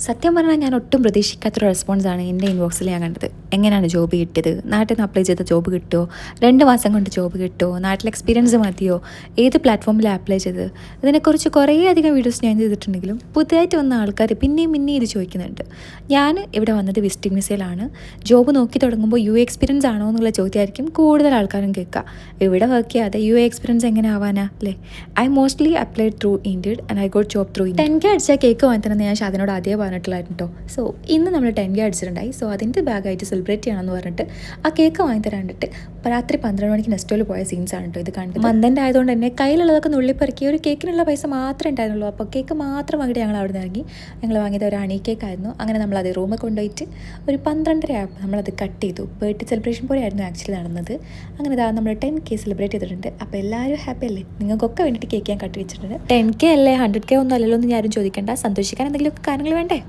സത്യം പറഞ്ഞാൽ ഞാൻ ഒട്ടും പ്രതീക്ഷിക്കാത്തൊരു റെസ്പോൺസാണ് എൻ്റെ ഇൻബോക്സിൽ ഞാൻ കണ്ടത്. എങ്ങനെയാണ് ജോബ് കിട്ടിയത്, നാട്ടിൽ നിന്ന് അപ്ലൈ ചെയ്ത ജോബ് കിട്ടുമോ, 2 മാസം കൊണ്ട് ജോബ് കിട്ടുമോ, നാട്ടിൽ എക്സ്പീരിയൻസ് മതിയോ, ഏത് പ്ലാറ്റ്ഫോമിലാണ് അപ്ലൈ ചെയ്തത്, ഇതിനെക്കുറിച്ച് കുറേ അധികം വീഡിയോസ് ഞാൻ ചെയ്തിട്ടുണ്ടെങ്കിലും പുതിയതായിട്ട് വന്ന ആൾക്കാർ പിന്നെയും ഇത് ചോദിക്കുന്നുണ്ട്. ഞാൻ ഇവിടെ വന്നത് വിസിറ്റിംഗ് വിസയിലാണ്. ജോബ് നോക്കി തുടങ്ങുമ്പോൾ എക്സ്പീരിയൻസ് ആണോ എന്നുള്ള ചോദ്യമായിരിക്കും കൂടുതൽ ആൾക്കാരും കേൾക്കുക. ഇവിടെ വർക്ക് ചെയ്യാതെ എക്സ്പീരിയൻസ് എങ്ങനെ ആവാനാ അല്ലേ? I mostly applied through indeed and I got job through 10K അടിച്ചാൽ കേക്ക് വാങ്ങിത്തണമെന്ന് ഞാൻ ഷാദിനോട് ആദ്യം പറഞ്ഞിട്ടുള്ളായിരുന്നു കേട്ടോ. സോ ഇന്ന് നമ്മൾ 10K അടിച്ചിട്ടുണ്ടായി. സോ അതിൻ്റെ ബാഗായിട്ട് സെലിബ്രേറ്റ് ചെയ്യണമെന്ന് പറഞ്ഞിട്ട് ആ കേക്ക് വാങ്ങിത്തരാണ്ടിട്ട് രാത്രി 12 മണിക്ക് നെസ്റ്റോയിൽ പോയ സീൻസാണ് കേട്ടോ ഇത് കണ്ടത്. മന്ദൻ്റെ ആയതുകൊണ്ട് തന്നെ കയ്യിലുള്ളതൊക്കെ നുള്ളിപ്പെറുക്കി ഒരു കേക്കിനുള്ള പൈസ മാത്രമേ ഉണ്ടായിരുന്നുള്ളൂ. അപ്പോൾ കേക്ക് മാത്രം വാങ്ങിയിട്ട് ഞങ്ങൾ അവിടെ നിന്ന് ഇറങ്ങി. ഞങ്ങൾ വാങ്ങിയത് ഒരു ഹണി കേക്ക് ആയിരുന്നു. അങ്ങനെ നമ്മളത് റൂമിൽ കൊണ്ടുപോയിട്ട് ഒരു 12:30 ആയപ്പോൾ നമ്മളത് കട്ട് ചെയ്തു. ബർത്ത്ഡേ സെലിബ്രേഷൻ പോലെ ആയിരുന്നു ആക്ച്വലി നടന്നത്. അങ്ങനെ നമ്മൾ 10K സെലിബ്രേറ്റ് ചെയ്തിട്ടുണ്ട്. അപ്പോൾ എല്ലാവരും ഹാപ്പി അല്ലേ? നിങ്ങൾക്കൊക്കെ വേണ്ടിയിട്ട് കേക്ക് ഞാൻ കട്ട് വെച്ചിട്ടുണ്ട്. 10K അല്ലേ 100K ഒന്നും അല്ലല്ലോ എന്ന് ഞാനും ചോദിക്കേണ്ട. സന്തോഷിക്കാൻ എന്തെങ്കിലുമൊക്കെ കാര്യങ്ങൾ വേണ്ടേ?